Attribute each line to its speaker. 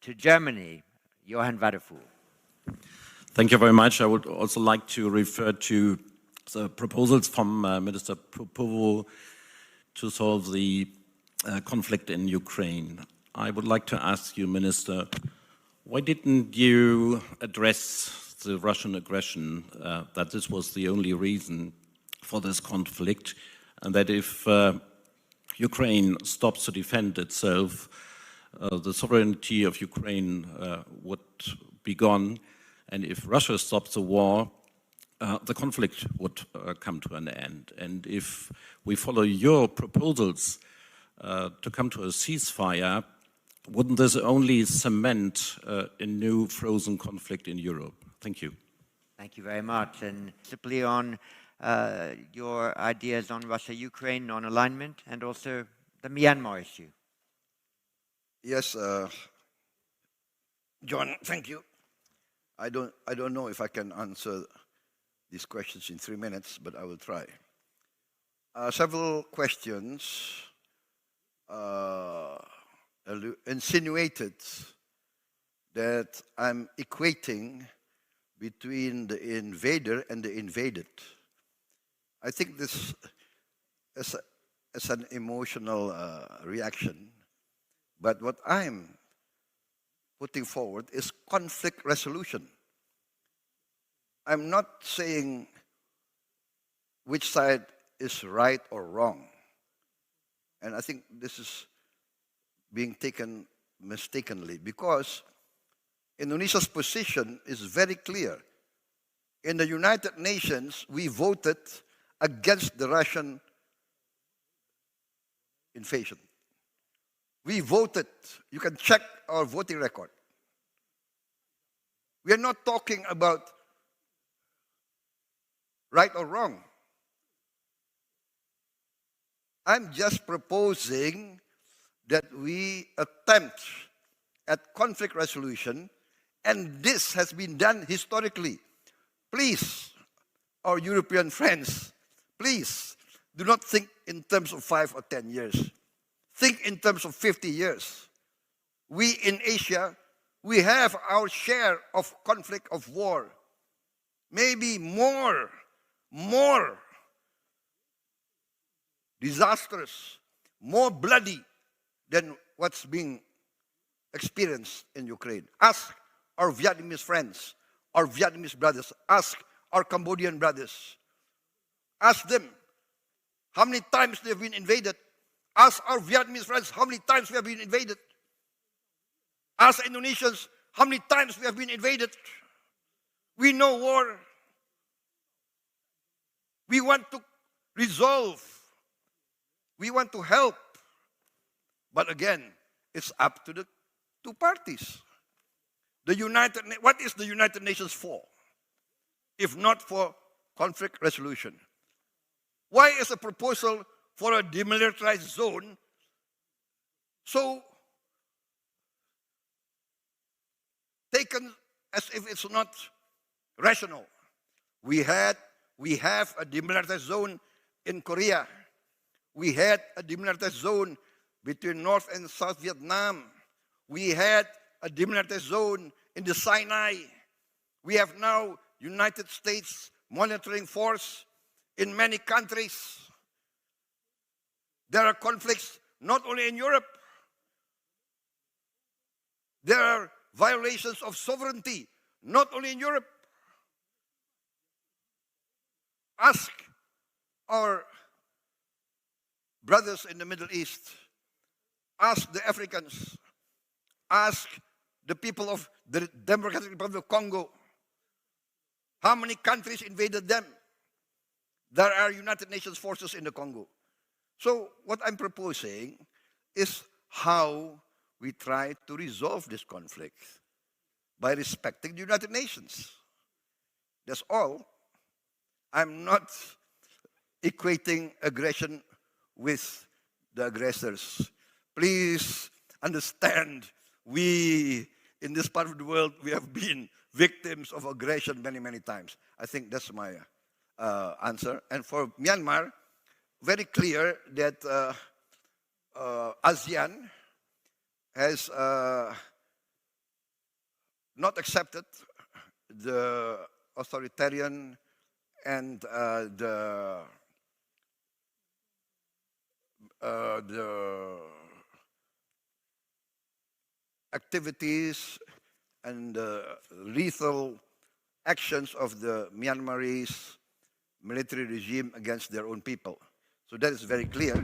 Speaker 1: To Germany, Johann Wadefuhl.
Speaker 2: Thank you very much. I would also like to refer to the proposals from Minister Prabowo to solve the conflict in Ukraine. I would like to ask you, Minister, why didn't you address the Russian aggression, that this was the only reason for this conflict, and that if Ukraine stops to defend itself, the sovereignty of Ukraine would be gone, and if Russia stops the war, the conflict would come to an end. And if we follow your proposals to come to a ceasefire, wouldn't this only cement a new frozen conflict in Europe? Thank you.
Speaker 1: Thank you very much. And simply on your ideas on Russia-Ukraine non-alignment and also the Myanmar issue.
Speaker 3: Yes, John, thank you. I don't know if I can answer these questions in 3 minutes, but I will try. Several questions insinuated that I'm equating between the invader and the invaded. I think this is an emotional reaction, but what I'm putting forward is conflict resolution. I'm not saying which side is right or wrong. And I think this is being taken mistakenly because Indonesia's position is very clear. In the United Nations, we voted against the Russian invasion. We voted. You can check our voting record. We are not talking about right or wrong. I'm just proposing that we attempt at conflict resolution, and this has been done historically. Please, our European friends, please do not think in terms of 5 or 10 years. Think in terms of 50 years. We in Asia, we have our share of conflict, of war. Maybe more disastrous, more bloody than what's being experienced in Ukraine. Ask our Vietnamese friends, our Vietnamese brothers. Ask our Cambodian brothers. Ask them how many times they've been invaded. Ask our Vietnamese friends how many times we have been invaded. Ask Indonesians how many times we have been invaded. We know war. We want to resolve. We want to help. But again, it's up to the two parties. What is the United Nations for? If not for conflict resolution? Why is a proposal for a demilitarized zone so taken as if it's not rational? We have a demilitarized zone in Korea. We had a demilitarized zone between North and South Vietnam. We had a demilitarized zone in the Sinai. We have now United States monitoring force in many countries. There are conflicts not only in Europe. There are violations of sovereignty not only in Europe. Ask our brothers in the Middle East. Ask the Africans. Ask the people of the Democratic Republic of Congo. How many countries invaded them? There are United Nations forces in the Congo. So what I'm proposing is how we try to resolve this conflict by respecting the United Nations. That's all. I'm not equating aggression with the aggressors. Please understand, we, in this part of the world, we have been victims of aggression many, many times. I think that's my answer. And for Myanmar, very clear that ASEAN has not accepted the authoritarian and the activities and the lethal actions of the Myanmarese military regime against their own people. So that is very clear.